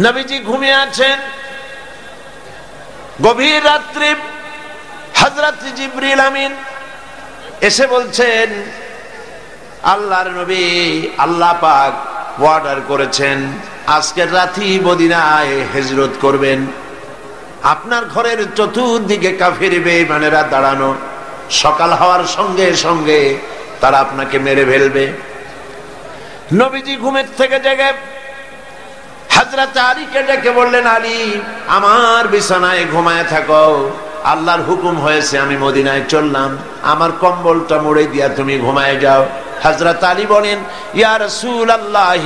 নবীজি ঘুমিয়ে আছেন। গভীর রাত্রে হযরত জিবরিল আমিন এসে বলছেন, আল্লাহর নবী, আল্লাহ পাক অর্ডার করেছেন আজকের রাতেই মদিনায় হিজরত করবেন। আপনার ঘরের চতুর্দিকে কাফির বেঈমানেরা দাঁড়ানো, সকাল হওয়ার সঙ্গে সঙ্গে তারা আপনাকে মেরে ফেলবে। নবীজি ঘুমের থেকে জেগে হযরত আলীকে ডেকে বললেন, আলী, আমার বিছানায় ঘুমায় থাকো, আল্লাহর হুকুম হয়েছে আমি মদিনায় চললাম, আমার কম্বলটা মুড়ে দিয়া তুমি ঘুমায় যাও। হযরত আলী বলেন, ইয়া রাসূলুল্লাহ,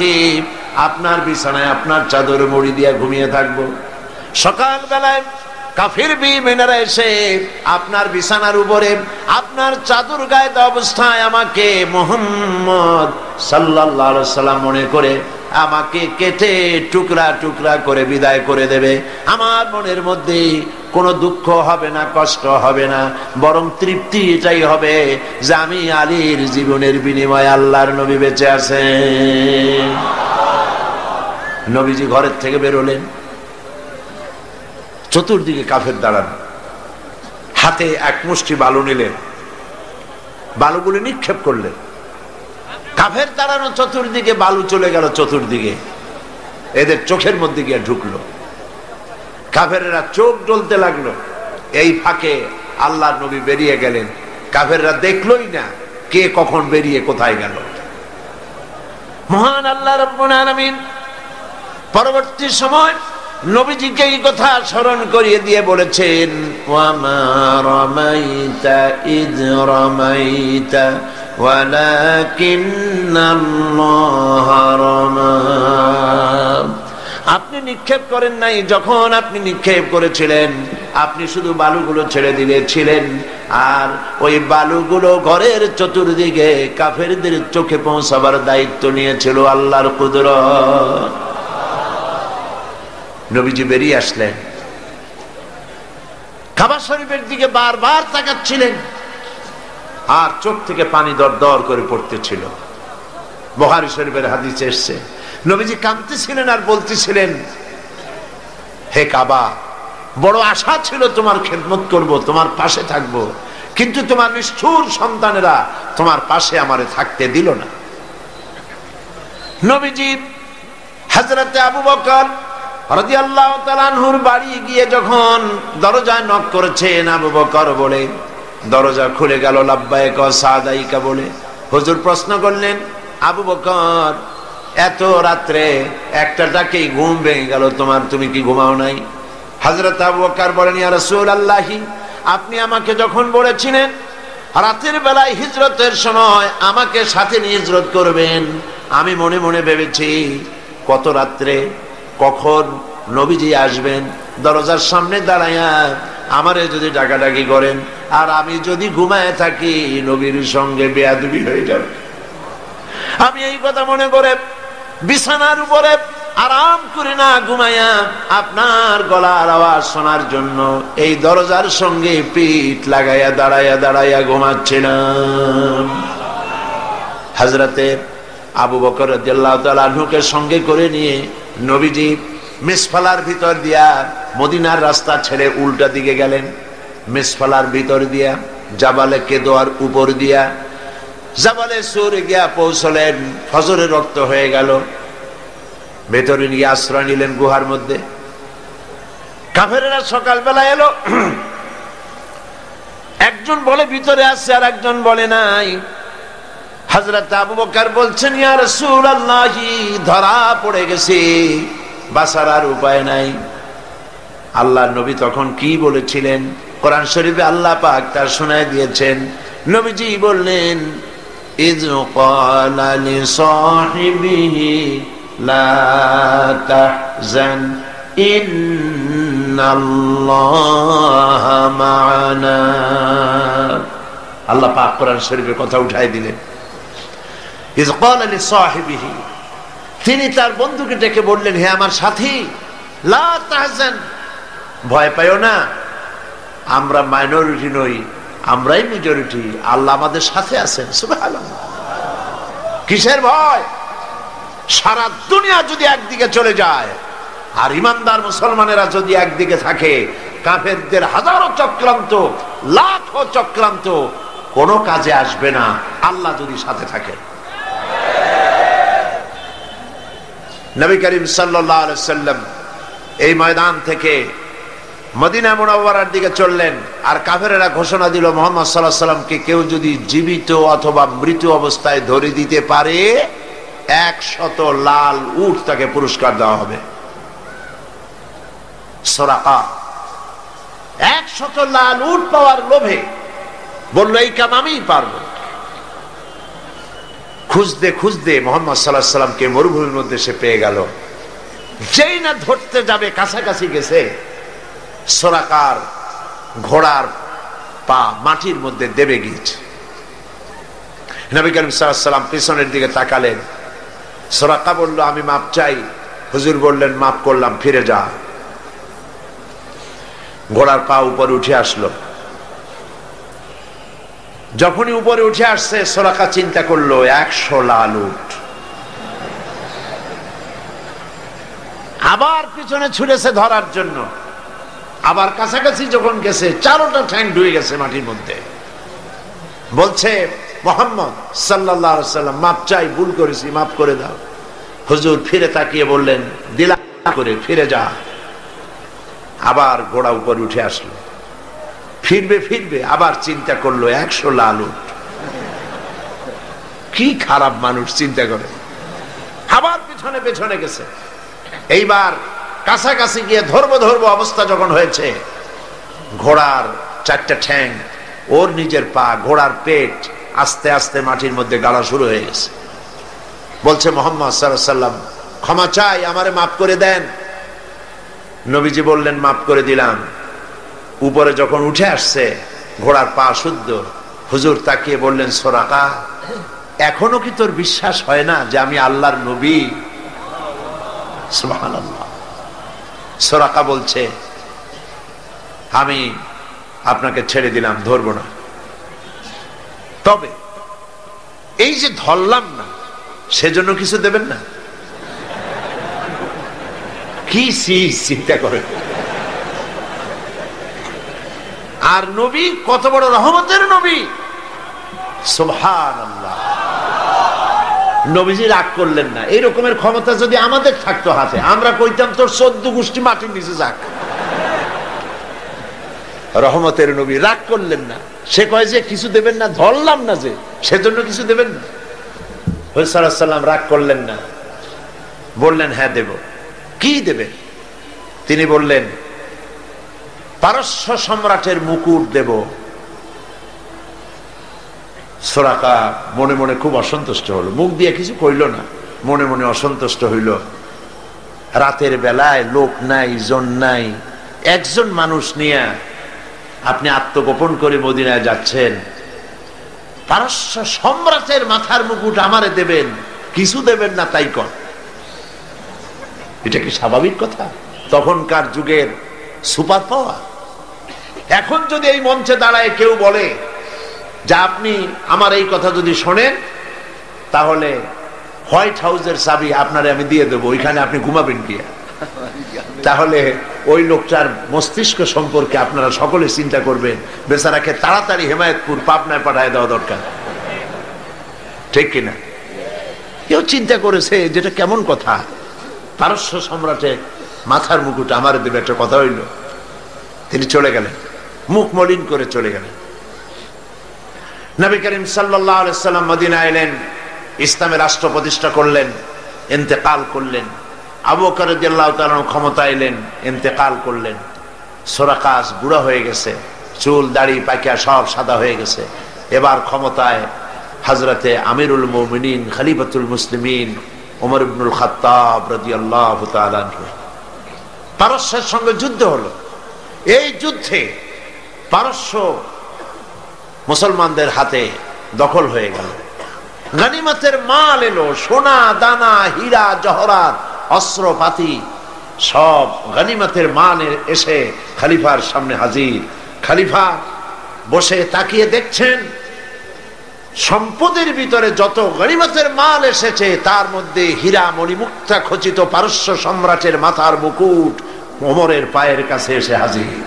আপনার বিছানায় আপনার চাদর মুড়ি দিয়া ঘুমিয়ে থাকবো। সকাল বেলায় কাফির বেঈমানেরা এসে আপনার বিছানার উপরে আপনার চাদর গায়ে দেওয়া অবস্থায় আমাকে মুহাম্মদ সাল্লাল্লাহু আলাইহি সাল্লাম মনে করে আমাকে কেটে টুকরা টুকরা করে বিদায় করে দেবে। আমার মনের মধ্যে কোনো দুঃখ হবে না, কষ্ট হবে না, বরং তৃপ্তি এটাই হবে যে আমি আলীর জীবনের বিনিময়ে আল্লাহর নবী বেঁচে আছেন। নবীজি ঘরের থেকে বেরোলেন, চতুর্দিকে কাফের দাঁড়ানো, হাতে এক মুষ্টি বালু নিলেন, বালুগুলি নিক্ষেপ করলেন। কাফের দাঁড়ানো চতুর্দিকে বালু চলে গেল চতুর্দিকে, এদের চোখের মধ্যে গিয়ে ঢুকলো। কাফেররা চোখ জ্বলতে লাগলো। এই ফাঁকে আল্লাহর নবী বেরিয়ে গেলেন, কাফেররা দেখলোই না কে কখন বেরিয়ে কোথায় গেল। মহান আল্লাহ রাব্বুল আলামিন পরবর্তী সময় নবীজিকে এই কথা স্মরণ করিয়ে দিয়ে বলেছেন, ওয়ামা রামাইতা ইয রামাইতা ওয়ালাকিন্নাল্লাহা রামা। আপনি নিক্ষেপ করেন নাই, যখন আপনি নিক্ষেপ করেছিলেন আপনি শুধু বালুগুলো ছেড়ে দিয়েছিলেন, আর ওই বালুগুলো ঘরের চতুর্দিকে কাফেরদের চোখে পৌঁছাবার দায়িত্ব নিয়েছিল আল্লাহর কুদরত। নবীজি বেরিয়ে আসলেন, কাবা শরীফের দিকে বারবার তাকাচ্ছিলেন, আর চোখ থেকে পানি দর দর করে পড়তেছিল। বুখারী শরীফের হাদিসে এসেছে, নবীজি কাঁদতেছিলেন আর বলতেছিলেন, হে কাবা, বড় আশা ছিল তোমার খেদমত করব, তোমার পাশে থাকব, কিন্তু তোমার নিষ্ঠুর সন্তানেরা তোমার পাশে আমারে থাকতে দিল না। নবীজি হযরতে আবু বকর রাদিয়াল্লাহু তাআলা আনহুর বাড়ি গিয়ে যখন দরজায় নক করেছেন, আবু বকর বলে দরজা খুলে গেল, লাব্বাইক ওয়া সাদাইকা বলে। হুজুর প্রশ্ন করলেন, আবু বকর, এত রাত্রে একটা ডাকেই ঘুম ভেঙে গেল তোমার, তুমি কি ঘুমাও নাই? হযরত আবু বকর বলেন, ইয়া রাসূলুল্লাহ, আপনি আমাকে যখন বলেছিলেন রাতের বেলায় হিজরতের সময় আমাকে সাথে নিয়ে হিজরত করবেন, আমি মনে মনে ভেবেছি কত রাত্রে কখন নবীজি আসবেন, দরজার সামনে দাঁড়ায়া আমারে যদি ডাকাডাকি করেন আর আমি যদি ঘুমায় থাকি নবীর সঙ্গে বেয়াদবি হয়ে যাবে। আমি এই কথা মনে করে বিছানার উপরে আরাম করে না ঘুমায়া আপনার গলার আওয়াজ শোনার জন্য এই দরজার সঙ্গে পিঠ লাগাইয়া দাঁড়াইয়া দাঁড়াইয়া ঘুমাচ্ছিলাম। হযরতে আবু বকর রাদিয়াল্লাহু তাআলা আনহুকে সঙ্গে করে নিয়ে নবীজি মিসফালার ভিতর দিয়া মদিনার রাস্তা ছেড়ে উল্টা দিকে গেলেন। মিসফালার ভিতর দিয়া জাবালে কেদোয়ার উপর দিয়া জাবালে সুর গিয়া পৌঁছলেন। ফজরের রক্ত হয়ে গেল, ভেতরে নিয়ে আশ্রয় নিলেন গুহার মধ্যে। কাফেরেরা সকালবেলা এলো, একজন বলে ভিতরে আছে আর একজন বলে নাই। হযরত আবু বকর বলছেন, ইয়া রাসূলুল্লাহ, ধরা পড়ে গেছে, বাঁচার আর উপায় নাই। আল্লাহর নবী তখন কি বলেছিলেন কোরআন শরীফে আল্লাহ পাক তার শোনায় দিয়েছেন। নবীজি বললেন, ইয ক্বালা লিসাহিবিহি লা তাহজান ইন্নাল্লাহা মা'ানা। আল্লাহ পাক কোরআন শরীফের কথা উঠাই দিলেন। ইয ক্বালা লিসাহিবিহি, তিনি তার বন্ধুকে ডেকে বললেন, হে আমার সাথী, লা তাহজান, ভয় পাইও না, আমরা মাইনরিটি নই, আমরাই মেজরিটি, আল্লাহ আমাদের সাথে আছেন। সুবহানাল্লাহ। কিসের ভয়? সারা দুনিয়া যদি একদিকে চলে যায় আর ইমানদার মুসলমানেরা যদি একদিকে থাকে, কাফেরদের হাজারো চক্রান্ত, লাখো চক্রান্ত কোনো কাজে আসবে না আল্লাহ যদি সাথে থাকে। নবী করিম সাল্লাল্লাহু আলাইহি সাল্লাম এই ময়দান থেকে মদিনা মুনাওয়ারার দিকে চললেন, আর কাফেরেরা ঘোষণা দিল মুহাম্মদ সাল্লাল্লাহু আলাইহি সাল্লামকে কেউ যদি জীবিত অথবা মৃত অবস্থায় ধরে দিতে পারে 100 লাল উট তাকে পুরস্কার দেওয়া হবে। সুরাকা 100 লাল উট পাওয়ার লোভে বলল এই কাম আমিই পারবো। খুঁজতে খুঁজতে মুহাম্মদ সাল্লাল্লাহু আলাইহি সাল্লামকে মরুভূমির মধ্যে সে পেয়ে গেল। যেই না ধরতে যাবে কাছাকাছি গেছে, সুরাকার ঘোড়ার পা মাটির মধ্যে দেবে গিয়েছে। নবী করিম সাল্লাল্লাহু আলাইহি সাল্লাম পিছনের দিকে তাকালেন। সুরাকা বলল আমি মাপ চাই। হুজুর বললেন মাপ করলাম, ফিরে যা। ঘোড়ার পা উপরে উঠে আসলো। যখনই উপরে উঠে আসছে সুরাকা চিন্তা করলো 100 লাল উট। আবার পিছনে ছুটেছে ধরার জন্য। আবার কাছাকাছি যখন গেছে 4টা ঠ্যাং ঢুকে গেছে মাটির মধ্যে। বলছে মুহাম্মদ সাল্লাল্লাহু আলাইহি সাল্লাম মাপ চাই, ভুল করেছি, মাফ করে দাও। হুজুর ফিরে তাকিয়ে বললেন দিলাম করে, ফিরে যা। আবার ঘোড়া উপরে উঠে আসলো। ফিরবে আবার চিন্তা করলো 100 লাল উট। কি খারাপ মানুষ চিন্তা করে। আবার পিছনে পেছনে গেছে। এইবার কাছাকাছি গিয়ে ধরবো অবস্থা যখন হয়েছে, ঘোড়ার 4টা ঠ্যাং, ওর নিজের পা, ঘোড়ার পেট আস্তে আস্তে মাটির মধ্যে গাড়া শুরু হয়ে গেছে। বলছে মুহাম্মদ সাল্লাল্লাহু আলাইহি সাল্লাম ক্ষমা চাই, আমারে মাফ করে দেন। নবীজি বললেন মাফ করে দিলাম। উপরে যখন উঠে আসছে ঘোড়ার পা শুদ্ধ, হুজুর তাকিয়ে বললেন সুরাকা এখনো কি তোর বিশ্বাস হয় না যে আমি আল্লাহর নবী? সুবহানাল্লাহ। সুরাকা বলছে আমি আপনাকে ছেড়ে দিলাম, ধরবো না। তবে এই যে ধরলাম না সেজন্য কিছু দেবেন না? কি চিন্তা করেন। আর নবী কত বড় রহমতের নবী, সুবহানাল্লাহ। নবীজি রাগ করলেন না। এই রকমের ক্ষমতা যদি আমাদের থাকতো হাতে, আমরা কইতাম তোর 14 গোষ্ঠী মাটির নিচে যাক। রহমতের নবী রাগ করলেন না। সে কয় যে কিছু দেবেন না, ধরলাম না যে সেজন্য কিছু দেবেন না। হুজুর সাল্লাল্লাহু আলাইহি সাল্লাম রাগ করলেন না, বললেন হ্যাঁ দেব। কি দেবেন? তিনি বললেন পারস্য সম্রাটের মুকুট দেব। সুরাকা মনে মনে খুব অসন্তুষ্ট হলো, মুখ দিয়ে কিছু কইল না, মনে মনে অসন্তুষ্ট হইল। রাতের বেলায় লোক নাই, জন নাই, একজন মানুষ নিয়ে আপনি আত্মগোপন করে মদিনায় যাচ্ছেন, পারস্য সম্রাটের মাথার মুকুট আমারে দেবেন, কিছু দেবেন না তাই কর। এটা কি স্বাভাবিক কথা? তখনকার যুগের সুপার পাওয়ার। এখন যদি এই মঞ্চে দাঁড়ায় কেউ বলে যে আপনি আমার এই কথা যদি শোনেন তাহলে হোয়াইট হাউসের চাবি আপনারে আমি দিয়ে দেবো, ওইখানে আপনি ঘুমাবেন কি? তাহলে ওই লোকটার মস্তিষ্ক সম্পর্কে আপনারা সকলে চিন্তা করবেন, বেচারাকে তাড়াতাড়ি হেমায়েতপুর পাবনায় পাঠায় দেওয়া দরকার, ঠিক কিনা? কেউ চিন্তা করেছে যেটা কেমন কথা? পারস্য সম্রাটের মাথার মুকুট আমার দেবে, একটা কথা হইল। তিনি চলে গেলেন, মুখ মলিন করে চলে গেলেন। নবী করিম সাল্লাল্লাহু আলাইহি সাল্লাম মদিনা এলেন, ইসলামের রাষ্ট্র প্রতিষ্ঠা করলেন, ইন্তেকাল করলেন। আবু বকর রাদিয়াল্লাহু তাআলা ক্ষমতা এলেন, ইন্তেকাল করলেন। সুরাকা বুড়া হয়ে গেছে, চুল দাড়ি পাকিয়া সব সাদা হয়ে গেছে। এবার ক্ষমতায় হযরতে আমিরুল মুমিনিন খলিফাতুল মুসলিমিন ওমর ইবনুল খাত্তাব রাদিয়াল্লাহু তাআলা আনহু। পারস্যের সঙ্গে যুদ্ধ হলো। এই যুদ্ধে পারস্য মুসলমানদের হাতে দখল হয়ে গেল। গনিমতের মাল এলো, সোনা দানা হীরা জহরাত অস্ত্রপাতি সব গনিমতের মাল এসে খলিফার সামনে হাজির। খলিফা বসে তাকিয়ে দেখছেন সম্পদের ভিতরে যত গনিমতের মাল এসেছে তার মধ্যে হীরা মণিমুক্তা খচিত পারস্য সম্রাটের মাথার মুকুট ওমরের পায়ের কাছে এসে হাজির।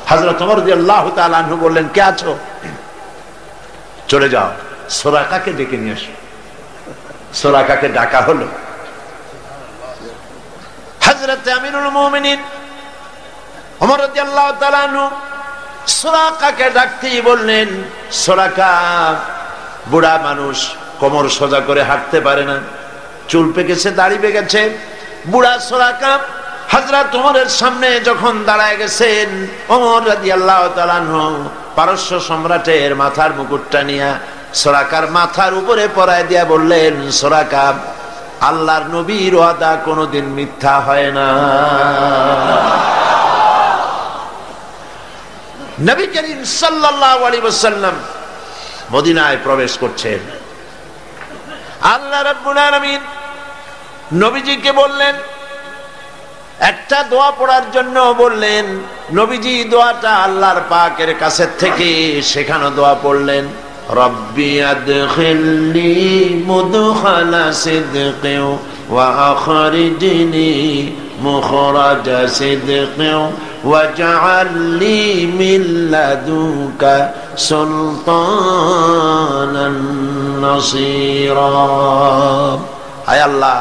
হযরত ওমর রাদিয়াল্লাহু তাআলা আনহু বললেন, কে আছো? চলে যাও, সুরাকাকে ডেকে নিয়ে আসো। সুরাকাকে ডাকা হলো। হযরত আমিরুল মুমিনিন ওমর রাদিয়াল্লাহু তাআলা আনহু সুরাকাকে ডাকতেই বললেন, সুরাকা বুড়া মানুষ, কোমর সোজা করে হাঁটতে পারে না, চুল পেকেছে, দাড়ি পেকেছে। বুড়া সুরাকা হযরত ওমরের সামনে যখন দাঁড়ায় গেছেন, ওমর রাদিয়াল্লাহু তাআলা আনহু পারস্য সম্রাটের মাথার মুকুটটা নিয়ে সুরাকার মাথার উপরে পরায় দিয়া বললেন, সুরাকা, আল্লাহর নবীর ওয়াদা কোনোদিন মিথ্যা হয় না। নবী করিম সাল্লাল্লাহু আলাইহি ওয়াসাল্লাম মদিনায় প্রবেশ করছেন। আল্লাহ রাব্বুল আলামিন নবীজিকে বললেন, একটা দোয়া পড়ার জন্য বললেন। নবীজি দোয়াটা আল্লাহর পাকের কাছে থেকে শেখানো দোয়া পড়লেন। রব্বি আদখিলনি মুদখালা সিদকিন ওয়া আখরিজনি মুখরাজা সিদকিন ওয়াজআল লি মিন লাদুনকা সুলতানান নাসীরা। আয় আল্লাহ,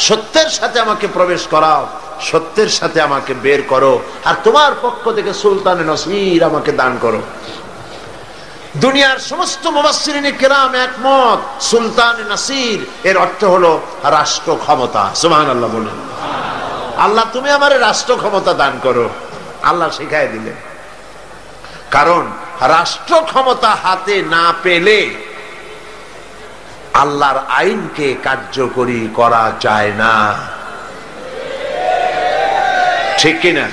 সত্যের সাথে আমাকে প্রবেশ করাও, সত্যের সাথে আমাকে বের করো, আর তোমার পক্ষ থেকে সুলতানে নসীর আমাকে দান করো। দুনিয়ার সমস্ত মুফাসসিরিনে কেরাম একমত, সুলতানে নসীর এর অর্থ হলো রাষ্ট্র ক্ষমতা। সুবহানাল্লাহ বলেন। আল্লাহ, তুমি আমারে রাষ্ট্র ক্ষমতা দান করো। আল্লাহ শিখায় দিলেন, কারণ রাষ্ট্র ক্ষমতা হাতে না পেলে আল্লাহর আইনকে কার্যকরী করা যায় না, ঠিক কিনা?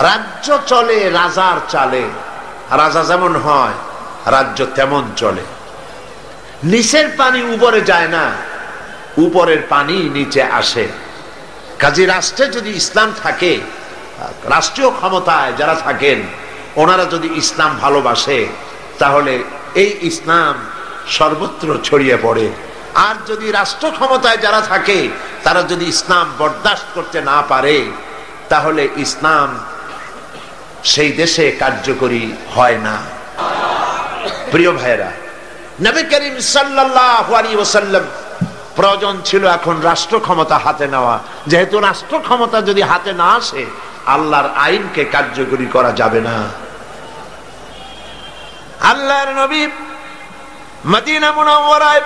রাজ্য চলে রাজার চালে, রাজা যেমন হয় রাজ্য তেমন চলে। নিচের পানি উপরে যায় না, উপরের পানি নিচে আসে। কাজী রাষ্ট্রে যদি ইসলাম থাকে, রাষ্ট্রীয় ক্ষমতায় যারা থাকেন ওনারা যদি ইসলাম ভালোবাসে, তাহলে এই ইসলাম সর্বত্র ছড়িয়ে পড়ে। আর যদি রাষ্ট্র ক্ষমতায় যারা থাকে তারা যদি ইসলাম বরদাস্ত করতে না পারে, তাহলে ইসলাম সেই দেশে কার্যকরী হয় না। প্রিয় ভাইরা, নবী করিম সাল্লাল্লাহু আলাইহি ওয়াসাল্লাম প্রয়োজন ছিল এখন রাষ্ট্র ক্ষমতা হাতে নেওয়া। যেহেতু রাষ্ট্র ক্ষমতা যদি হাতে না আসে, আল্লাহর আইনকে কার্যকরী করা যাবে না। আল্লাহর নবী মদিনা মুনাওয়ারায়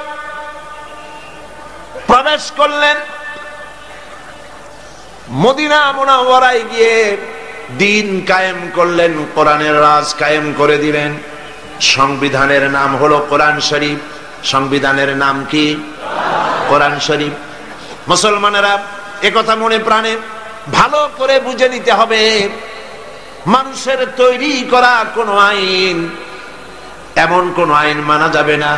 প্রবেশ করলেন। মদিনা মুনাওয়ারায় গিয়ে দিন কায়েম করলেন, কোরআনের রাজ কায়েম করে দিলেন। সংবিধানের নাম হলো কোরআন শরীফ। সংবিধানের নাম কি? কোরআন শরীফ। মুসলমানেরা একথা মনে প্রাণে ভালো করে বুঝে নিতে হবে, মানুষের তৈরি করা কোন আইন, এমন কোন আইন মানা যাবে না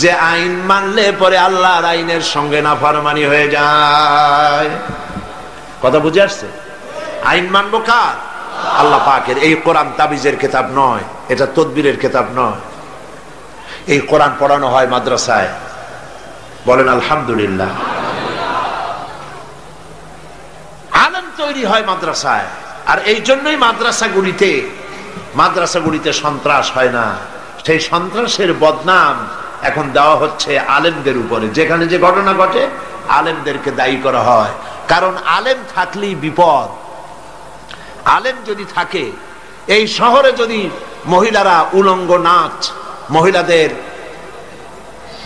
যে আইন মানলে পরে আল্লাহর আইনের সঙ্গে নাফরমানি হয়ে যায়। কথা বুঝে আসছে? আইন মানবো কার? আল্লাহ পাকের। এই কোরআন তাবিজের কিতাব নয়, এটা তদবিরের কিতাব নয়। এই কোরআন পড়ানো হয় মাদ্রাসায়, বলেন আলহামদুলিল্লাহ। আলেম তৈরি হয় মাদ্রাসায়, আর এই জন্যই মাদ্রাসাগুলিতে সন্ত্রাস হয় না। সেই সন্ত্রাসের বদনাম এখন দেওয়া হচ্ছে আলেমদের উপরে। যেখানে যে ঘটনা ঘটে আলেমদেরকে দায়ী করা হয়, কারণ আলেম থাকলেই বিপদ। আলেম যদি থাকে, এই শহরে যদি মহিলারা উলঙ্গ নাচ, মহিলাদের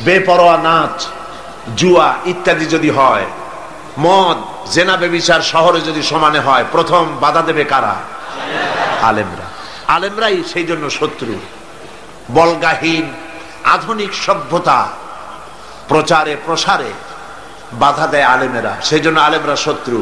বেপরোয়া নাচ, জুয়া ইত্যাদি যদি হয়, মদ, জেনা, ব্যভিচার শহরে যদি সমানে হয়, প্রথম বাধা দেবে কারা? আলেমরা। আলেমরাই সেই জন্য শত্রু। বলগাহীন আধুনিক সভ্যতা প্রচারে প্রসারে বাধা দেয় আলেমেরা, সেই জন্য আলেমরা শত্রু।